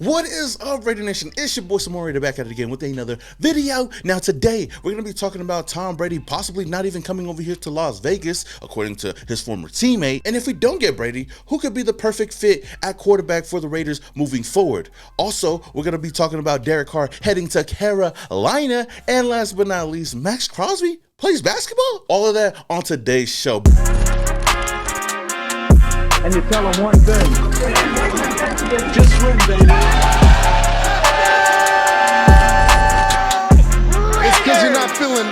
What is up, Raider Nation? It's your boy Samori Raider back at it again with another video. Now today, we're going to be talking about Tom Brady possibly not even coming over here to Las Vegas, according to his former teammate. And if we don't get Brady, who could be the perfect fit at quarterback for the Raiders moving forward? Also, we're going to be talking about Derek Carr heading to Carolina. And last but not least, Maxx Crosby plays basketball? All of that on today's show. And you tell them one thing. Just win, baby. It's because you're not feeling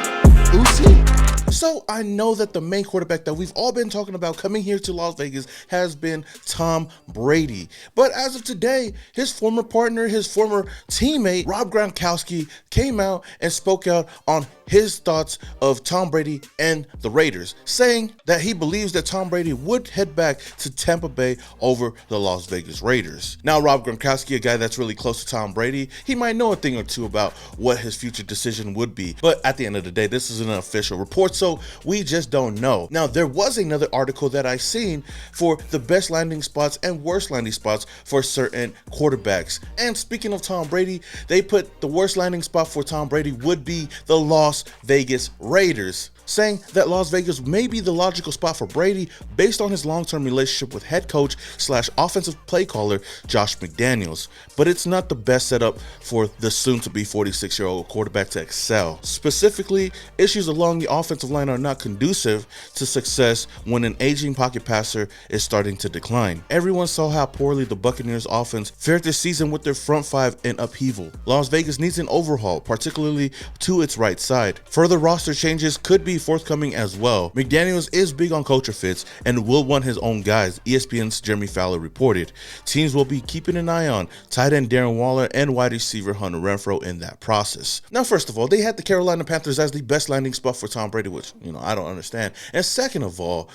Uzi. So I know that the main quarterback that we've all been talking about coming here to Las Vegas has been Tom Brady. But as of today, his former partner, his former teammate, Rob Gronkowski, came out and spoke out on his thoughts of Tom Brady and the Raiders, saying that he believes that Tom Brady would head back to Tampa Bay over the Las Vegas Raiders. Now, Rob Gronkowski, a guy that's really close to Tom Brady, he might know a thing or two about what his future decision would be. But at the end of the day, this is an official report, so we just don't know. Now, there was another article that I seen for the best landing spots and worst landing spots for certain quarterbacks. And speaking of Tom Brady, they put the worst landing spot for Tom Brady would be the Las Vegas Raiders, saying that Las Vegas may be the logical spot for Brady based on his long-term relationship with head coach / offensive play caller Josh McDaniels. But it's not the best setup for the soon-to-be 46-year-old quarterback to excel. Specifically, issues along the offensive line are not conducive to success when an aging pocket passer is starting to decline. Everyone saw how poorly the Buccaneers offense fared this season with their front five in upheaval. Las Vegas needs an overhaul, particularly to its right side. Further roster changes could be forthcoming as well. McDaniels is big on culture fits and will want his own guys, ESPN's Jeremy Fowler reported. Teams will be keeping an eye on tight end Darren Waller and wide receiver Hunter Renfrow in that process. Now, first of all, they had the Carolina Panthers as the best landing spot for Tom Brady, which, I don't understand. And second of all,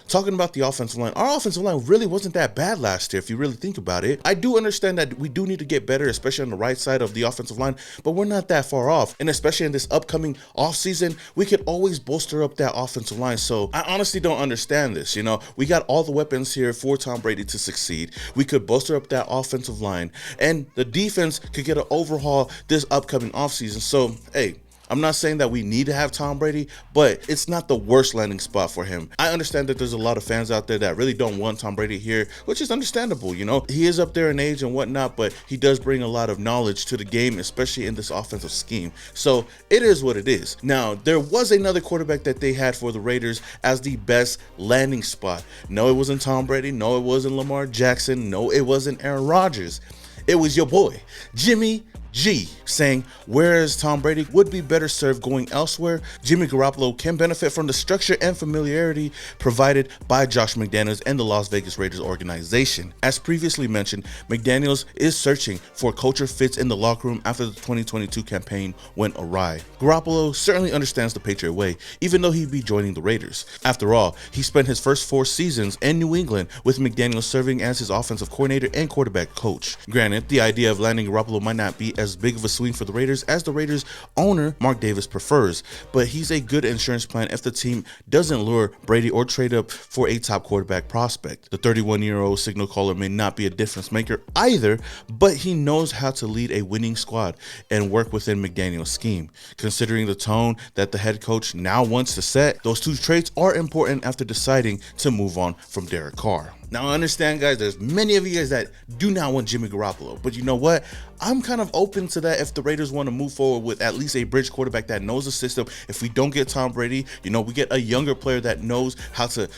talking about the offensive line, our offensive line really wasn't that bad last year if you really think about it. I do understand that we do need to get better, especially on the right side of the offensive line, but we're not that far off. And especially in this upcoming offseason, we could always bolster up that offensive line. So I honestly don't understand this. We got all the weapons here for Tom Brady to succeed. We could bolster up that offensive line, and the defense could get an overhaul this upcoming offseason. So, hey, I'm not saying that we need to have Tom Brady, but it's not the worst landing spot for him. I understand that there's a lot of fans out there that really don't want Tom Brady here, which is understandable. He is up there in age and whatnot, but he does bring a lot of knowledge to the game, especially in this offensive scheme. So it is what it is. Now, there was another quarterback that they had for the Raiders as the best landing spot. No, it wasn't Tom Brady. No, it wasn't Lamar Jackson. No, it wasn't Aaron Rodgers. It was your boy, Jimmy G, saying whereas Tom Brady would be better served going elsewhere, Jimmy Garoppolo can benefit from the structure and familiarity provided by Josh McDaniels and the Las Vegas Raiders organization. As previously mentioned, McDaniels is searching for culture fits in the locker room after the 2022 campaign went awry. Garoppolo certainly understands the Patriot way, even though he'd be joining the Raiders. After all, he spent his first 4 seasons in New England with McDaniels serving as his offensive coordinator and quarterback coach. Granted, the idea of landing Garoppolo might not be as big of a swing for the Raiders as the Raiders owner Mark Davis prefers, but he's a good insurance plan if the team doesn't lure Brady or trade up for a top quarterback prospect. The 31-year-old signal caller may not be a difference maker either, but he knows how to lead a winning squad and work within McDaniel's scheme. Considering the tone that the head coach now wants to set, those two traits are important after deciding to move on from Derek Carr. Now, I understand, guys, there's many of you guys that do not want Jimmy Garoppolo, but you know what? I'm kind of open to that if the Raiders want to move forward with at least a bridge quarterback that knows the system. If we don't get Tom Brady, we get a younger player that knows how to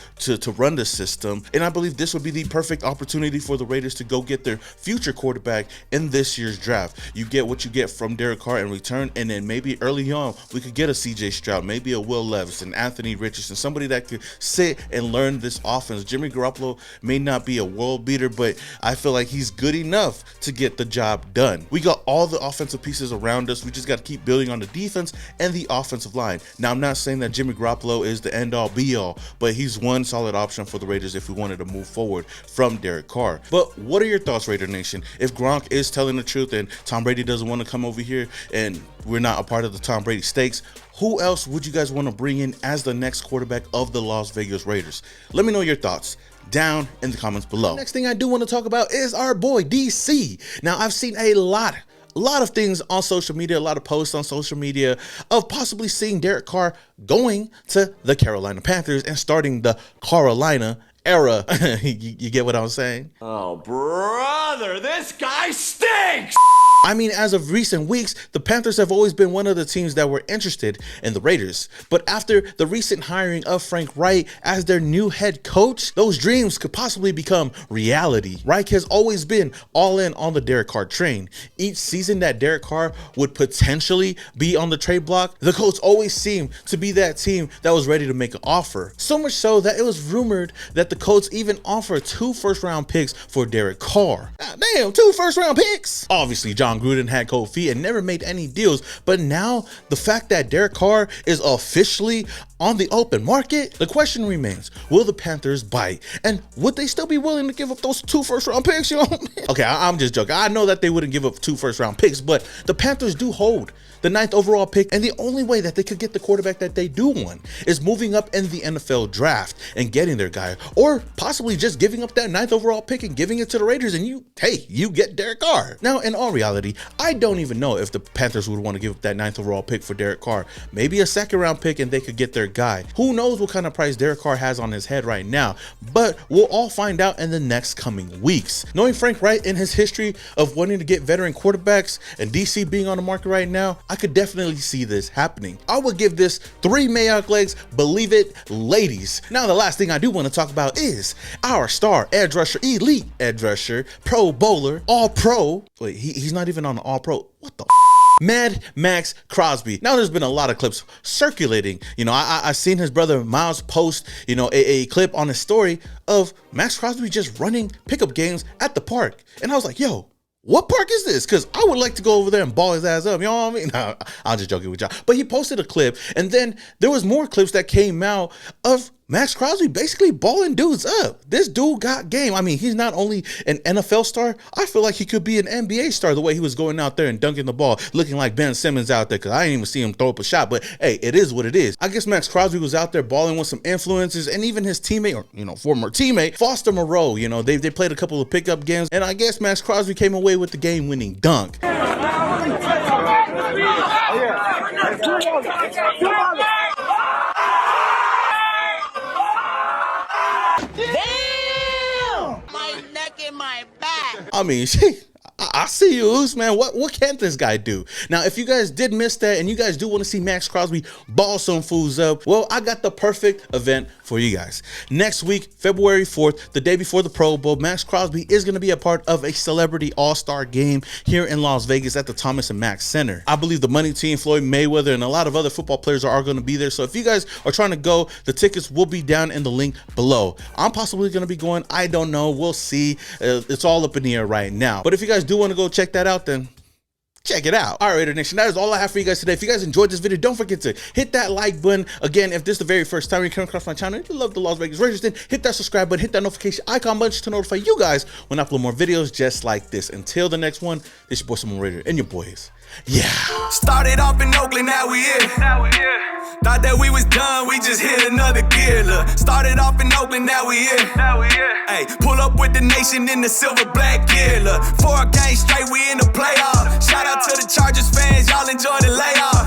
run the system. And I believe this would be the perfect opportunity for the Raiders to go get their future quarterback in this year's draft. You get what you get from Derek Carr in return, and then maybe early on, we could get a CJ Stroud, maybe a Will Levis, and Anthony Richardson, somebody that could sit and learn this offense. Jimmy Garoppolo may not be a world beater, but I feel like he's good enough to get the job done. We got all the offensive pieces around us. We just got to keep building on the defense and the offensive line. Now, I'm not saying that Jimmy Garoppolo is the end-all be-all, but he's one solid option for the Raiders if we wanted to move forward from Derek Carr. But what are your thoughts, Raider Nation? If Gronk is telling the truth and Tom Brady doesn't want to come over here and we're not a part of the Tom Brady stakes, who else would you guys want to bring in as the next quarterback of the Las Vegas Raiders? Let me know your thoughts down in the comments below. The next thing I do want to talk about is our boy DC. Now, I've seen a lot of things on social media, a lot of posts on social media of possibly seeing Derek Carr going to the Carolina Panthers and starting the Carolina era. You get what I'm saying? Oh, brother, this guy stinks! I mean, as of recent weeks, the Panthers have always been one of the teams that were interested in the Raiders. But after the recent hiring of Frank Reich as their new head coach, those dreams could possibly become reality. Reich has always been all in on the Derek Carr train. Each season that Derek Carr would potentially be on the trade block, the Colts always seemed to be that team that was ready to make an offer. So much so that it was rumored that the Colts even offered 2 first-round picks for Derek Carr. God damn, 2 first-round picks! Obviously, John Gruden had cold feet and never made any deals, but now the fact that Derek Carr is officially on the open market, the question remains, will the Panthers bite? And would they still be willing to give up those 2 first-round picks? You know what I mean? Okay, I'm just joking. I know that they wouldn't give up 2 first-round picks, but the Panthers do hold the 9th overall pick, and the only way that they could get the quarterback that they do want is moving up in the NFL draft and getting their guy, or possibly just giving up that 9th overall pick and giving it to the Raiders, and you get Derek Carr. Now, in all reality, I don't even know if the Panthers would want to give up that 9th overall pick for Derek Carr. Maybe a 2nd round pick and they could get their guy. Who knows what kind of price Derek Carr has on his head right now, but we'll all find out in the next coming weeks. Knowing Frank Reich and his history of wanting to get veteran quarterbacks and DC being on the market right now, I could definitely see this happening. I would give this 3 Mayock legs, believe it, ladies. Now, the last thing I do want to talk about is our star edge rusher, elite edge rusher, Pro Bowler, All Pro. Wait, he's not even on the All Pro. What the Mad Maxx Crosby. Now, there's been a lot of clips circulating. You know, I've seen his brother Miles post, you know, a clip on his story of Maxx Crosby just running pickup games at the park. And I was like, yo, what park is this? Because I would like to go over there and ball his ass up. You know what I mean? Nah, I'm just joking with y'all. But he posted a clip, and then there was more clips that came out of Maxx Crosby basically balling dudes up. This dude got game. I mean, he's not only an NFL star, I feel like he could be an NBA star the way he was going out there and dunking the ball, looking like Ben Simmons out there, because I didn't even see him throw up a shot. But hey, it is what it is. I guess Maxx Crosby was out there balling with some influences, and even his teammate, or, you know, former teammate, Foster Moreau, you know, they played a couple of pickup games, and I guess Maxx Crosby came away with the game-winning dunk. I mean, I see you, Oos, man. What can't this guy do? Now, if you guys did miss that and you guys do want to see Maxx Crosby ball some fools up, well, I got the perfect event for you guys. Next week, February 4th, the day before the Pro Bowl, Maxx Crosby is going to be a part of a celebrity all-star game here in Las Vegas at the Thomas & Mack Center. I believe the Money Team, Floyd Mayweather, and a lot of other football players are going to be there. So if you guys are trying to go, the tickets will be down in the link below. I'm possibly going to be going. I don't know. We'll see. It's all up in the air right now. But if you guys do want to go check that out, then check it out. All right, Raider Nation, that is all I have for you guys today. If you guys enjoyed this video, don't forget to hit that like button. Again, if this is the very first time you come across my channel and you love the Las Vegas Raiders, then hit that subscribe button, hit that notification icon button to notify you guys when I upload more videos just like this. Until the next one, this your boy Simon Raider and your boys. Yeah. Started off in Oakland, now we here. Thought that we was done, we just hit another gear. Look, started off in Oakland, now we here. Hey, pull up with the nation in the silver black gear. Look, 4 games straight, we in the playoff. Shout out to the Chargers fans, y'all enjoy the layoff.